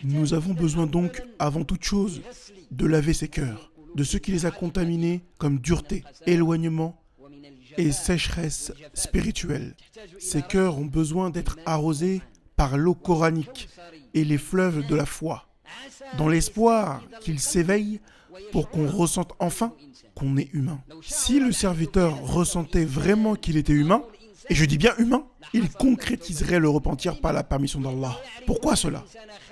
Nous avons besoin donc, avant toute chose, de laver ces cœurs, de ce qui les a contaminés comme dureté, éloignement et sécheresse spirituelle. Ces cœurs ont besoin d'être arrosés par l'eau coranique et les fleuves de la foi, dans l'espoir qu'ils s'éveillent pour qu'on ressente enfin qu'on est humain. Si le serviteur ressentait vraiment qu'il était humain, et je dis bien humain, il concrétiserait le repentir par la permission d'Allah. Pourquoi cela ?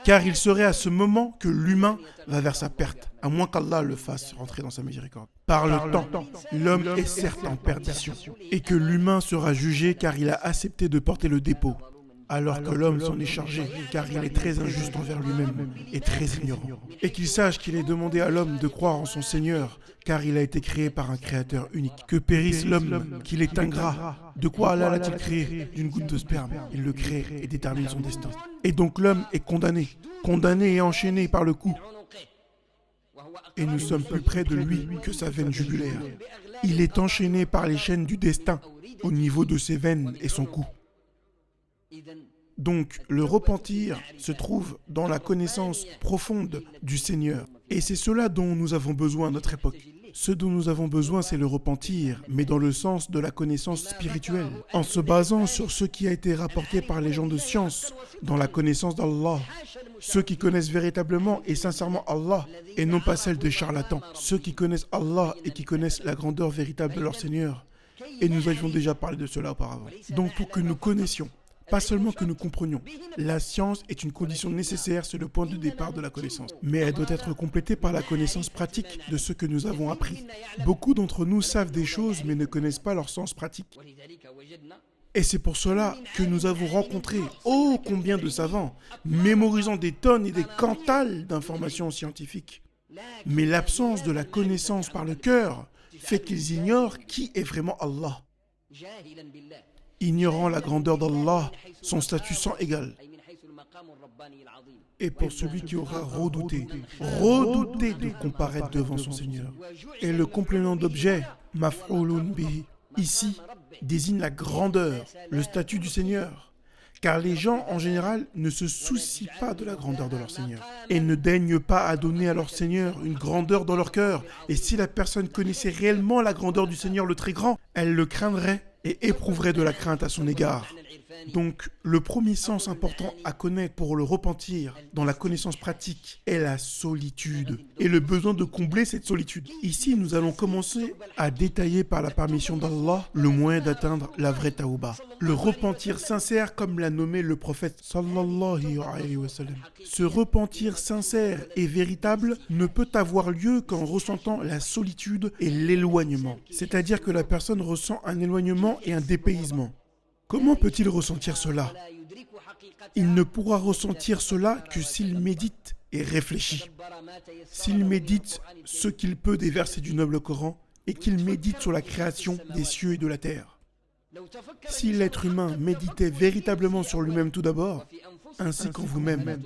Car il serait à ce moment que l'humain va vers sa perte, à moins qu'Allah le fasse rentrer dans sa miséricorde. Par le temps, l'homme est certes en perdition, et que l'humain sera jugé car il a accepté de porter le dépôt, alors que l'homme s'en est chargé, car il est très injuste envers lui-même et très ignorant. Et qu'il sache qu'il est demandé à l'homme de croire en son Seigneur, car il a été créé par un créateur unique. Que périsse l'homme, qu'il est ingrat. De quoi Allah l'a-t-il créé ? D'une goutte de sperme. Il le crée et détermine son destin. Et donc l'homme est condamné et enchaîné par le cou. Et nous sommes plus près de lui que sa veine jugulaire. Il est enchaîné par les chaînes du destin, au niveau de ses veines et son cou. Donc, le repentir se trouve dans la connaissance profonde du Seigneur. Et c'est cela dont nous avons besoin à notre époque. Ce dont nous avons besoin, c'est le repentir, mais dans le sens de la connaissance spirituelle, en se basant sur ce qui a été rapporté par les gens de science, dans la connaissance d'Allah. Ceux qui connaissent véritablement et sincèrement Allah, et non pas celle des charlatans. Ceux qui connaissent Allah et qui connaissent la grandeur véritable de leur Seigneur. Et nous avions déjà parlé de cela auparavant. Donc, pour que nous connaissions, pas seulement que nous comprenions. La science est une condition nécessaire sur le point de départ de la connaissance. Mais elle doit être complétée par la connaissance pratique de ce que nous avons appris. Beaucoup d'entre nous savent des choses mais ne connaissent pas leur sens pratique. Et c'est pour cela que nous avons rencontré, oh combien de savants, mémorisant des tonnes et des quintals d'informations scientifiques. Mais l'absence de la connaissance par le cœur fait qu'ils ignorent qui est vraiment Allah. Ignorant la grandeur d'Allah, son statut sans égal. Et pour celui qui aura redouté de comparaître devant son Seigneur. Et le complément d'objet, maf'ulun bihi, ici, désigne la grandeur, le statut du Seigneur. Car les gens, en général, ne se soucient pas de la grandeur de leur Seigneur. Et ne daignent pas à donner à leur Seigneur une grandeur dans leur cœur. Et si la personne connaissait réellement la grandeur du Seigneur le Très Grand, elle le craindrait et éprouverait de la crainte à son égard. Donc, le premier sens important à connaître pour le repentir dans la connaissance pratique est la solitude et le besoin de combler cette solitude. Ici, nous allons commencer à détailler par la permission d'Allah le moyen d'atteindre la vraie taouba. Le repentir sincère comme l'a nommé le prophète sallallahu alayhi wa sallam. Ce repentir sincère et véritable ne peut avoir lieu qu'en ressentant la solitude et l'éloignement. C'est-à-dire que la personne ressent un éloignement et un dépaysement. Comment peut-il ressentir cela ? Il ne pourra ressentir cela que s'il médite et réfléchit. S'il médite ce qu'il peut des versets du noble Coran et qu'il médite sur la création des cieux et de la terre. Si l'être humain méditait véritablement sur lui-même tout d'abord, ainsi qu'en vous-même,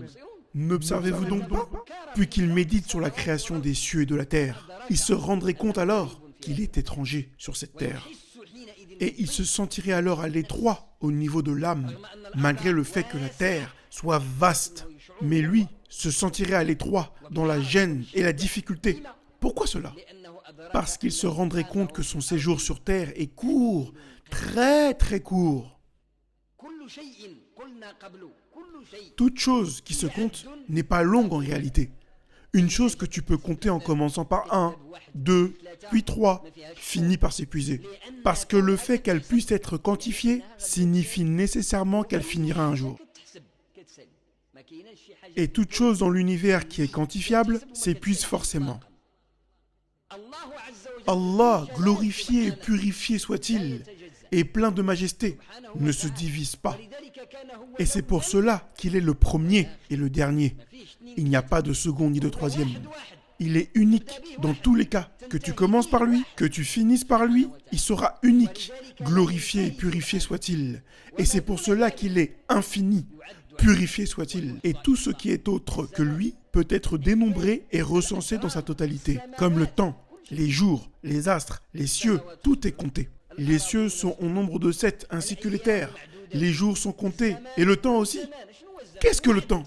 n'observez-vous donc pas ? Puis qu'il médite sur la création des cieux et de la terre, il se rendrait compte alors qu'il est étranger sur cette terre. Et il se sentirait alors à l'étroit au niveau de l'âme, malgré le fait que la terre soit vaste. Mais lui se sentirait à l'étroit dans la gêne et la difficulté. Pourquoi cela ? Parce qu'il se rendrait compte que son séjour sur terre est court, très très court. Toute chose qui se compte n'est pas longue en réalité. Une chose que tu peux compter en commençant par 1, 2, puis 3, finit par s'épuiser. Parce que le fait qu'elle puisse être quantifiée signifie nécessairement qu'elle finira un jour. Et toute chose dans l'univers qui est quantifiable s'épuise forcément. Allah, glorifié et purifié soit-il, et plein de majesté, ne se divise pas. Et c'est pour cela qu'il est le premier et le dernier. Il n'y a pas de second ni de troisième. Il est unique dans tous les cas. Que tu commences par lui, que tu finisses par lui, il sera unique. Glorifié et purifié soit-il. Et c'est pour cela qu'il est infini. Purifié soit-il. Et tout ce qui est autre que lui peut être dénombré et recensé dans sa totalité. Comme le temps, les jours, les astres, les cieux, tout est compté. Les cieux sont au nombre de 7, ainsi que les terres. Les jours sont comptés. Et le temps aussi. Qu'est-ce que le temps ?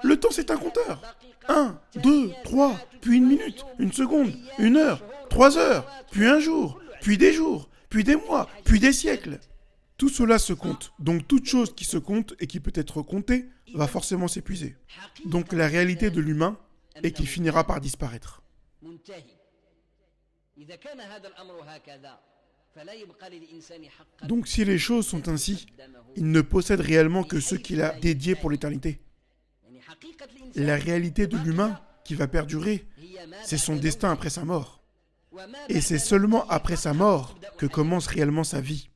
Le temps, c'est un compteur. 1, 2, 3, puis une minute, une seconde, une heure, 3 heures, puis un jour, puis des jours, puis des mois, puis des siècles. Tout cela se compte. Donc toute chose qui se compte et qui peut être comptée va forcément s'épuiser. Donc la réalité de l'humain est qu'il finira par disparaître. Donc si les choses sont ainsi, il ne possède réellement que ce qu'il a dédié pour l'éternité. La réalité de l'humain qui va perdurer, c'est son destin après sa mort. Et c'est seulement après sa mort que commence réellement sa vie.